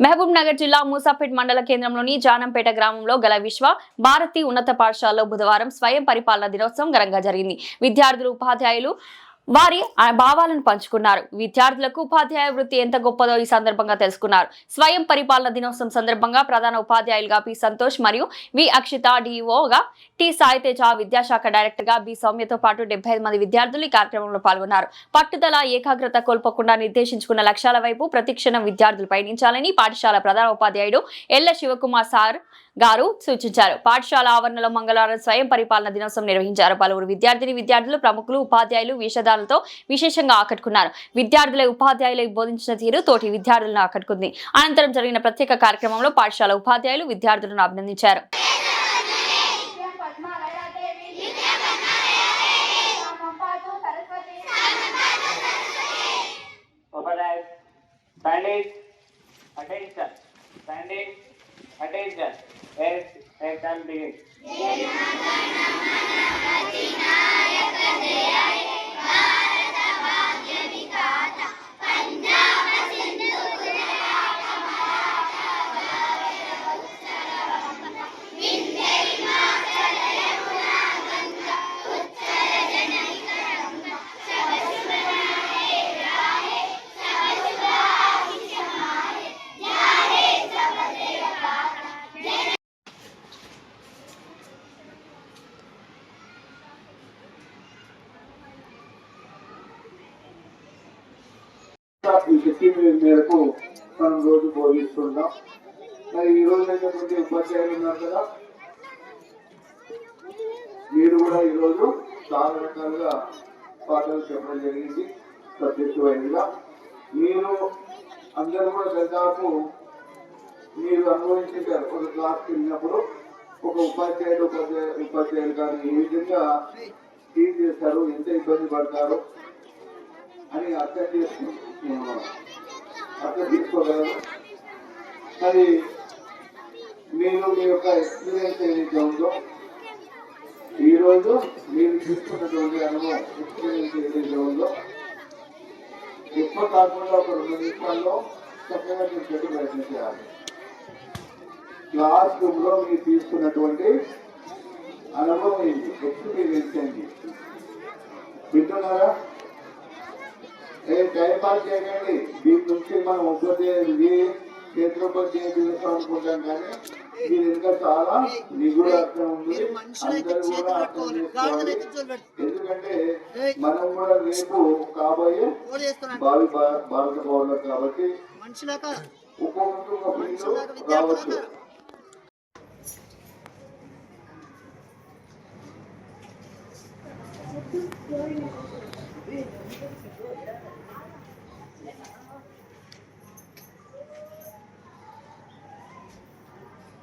మహబూబ్ నగర్ జిల్లా మూసాపేట్ మండల కేంద్రంలోని జానంపేట గ్రామంలో గల విశ్వ భారతి ఉన్నత పాఠశాలలో బుధవారం స్వయం పరిపాలన దినోత్సవం ఘనంగా జరిగింది. విద్యార్థులు, ఉపాధ్యాయులు వారి భావాలను పంచుకున్నారు. విద్యార్థులకు ఉపాధ్యాయ వృత్తి ఎంత గొప్పదో ఈ సందర్భంగా తెలుసుకున్నారు. స్వయం పరిపాలన దినోత్సవం సందర్భంగా ప్రధాన ఉపాధ్యాయులుగా పి సంతోష్ మరియు వి అక్షిత, డిఓగా టి సాయితేజ, విద్యాశాఖ డైరెక్టర్ గా బి సౌమ్యతో పాటు 75 మంది విద్యార్థులు ఈ కార్యక్రమంలో పాల్గొన్నారు. పట్టుదల, ఏకాగ్రత కోల్పోకుండా నిర్దేశించుకున్న లక్ష్యాల వైపు ప్రతిక్షణం విద్యార్థులు పయనించాలని పాఠశాల ప్రధాన ఉపాధ్యాయుడు ఎల్ల శివకుమార్ సార్ గారు సూచించారు. పాఠశాల ఆవరణలో మంగళవారం స్వయం పరిపాలన దినోత్సవం నిర్వహించారు. పలువురు విద్యార్థులు, ప్రముఖులు, ఉపాధ్యాయులు వేషధాలతో విశేషంగా ఆకట్టుకున్నారు. విద్యార్థులే ఉపాధ్యాయులకు బోధించిన తీరు తోటి విద్యార్థులను ఆకట్టుకుంది. అనంతరం జరిగిన ప్రత్యేక కార్యక్రమంలో పాఠశాల ఉపాధ్యాయులు విద్యార్థులను అభినందించారు. Attention. Yes, can begin. ఈ శక్తి మేరకు మనం రోజు బోధిస్తున్నాం. మరి ఈ రోజు అయినటువంటి ఉపాధ్యాయులు ఉన్నారు కదా, మీరు కూడా ఈరోజు చాలా రకాలుగా పాఠాలు చెప్పడం జరిగింది. సబ్జెక్టు వైజ్గా మీరు అందరూ కూడా దాదాపు మీరు అనుభవించారు. ఒక క్లాస్కి వెళ్ళినప్పుడు ఒక ఉపాధ్యాయులు కానీ ఏ విధంగా టీచ్ చేస్తారు, ఎంత ఇబ్బంది పడతారు అని అర్థం తీసుకోగలరు. మరి మీరు మీ యొక్క ఎక్స్పీరియన్స్ ఏదైతే ఉందో, ఈరోజు మీరు తీసుకున్నటువంటి అనుభవం ఎక్స్పీరియన్స్ ఏదైతే ఉందో, ఎక్కువ కాకుండా ఒక 2 నిమిషాల్లో చక్కగా తీసుకెళ్ళి ప్రయత్నం చేయాలి. క్లాస్ రూమ్ లో మీరు తీసుకున్నటువంటి అనుభవం ఏంటి, ఎక్స్పీరియన్స్ ఏంటి, వింటున్నారా? టైం పాస్ చేయకండి. దీని నుంచి మనం క్షేత్రోపాధ్యాయ దివసం అనుకుంటాం, కానీ దీని ఇంకా చాలా నిగుడ అర్థం ఉంది. అందరూ కూడా అర్థం చేసుకోవాలి. ఎందుకంటే మనం కూడా రేపు కాబోయే భావి భారత పౌరులు కాబట్టి ఒక్కొక్కరు రావచ్చు.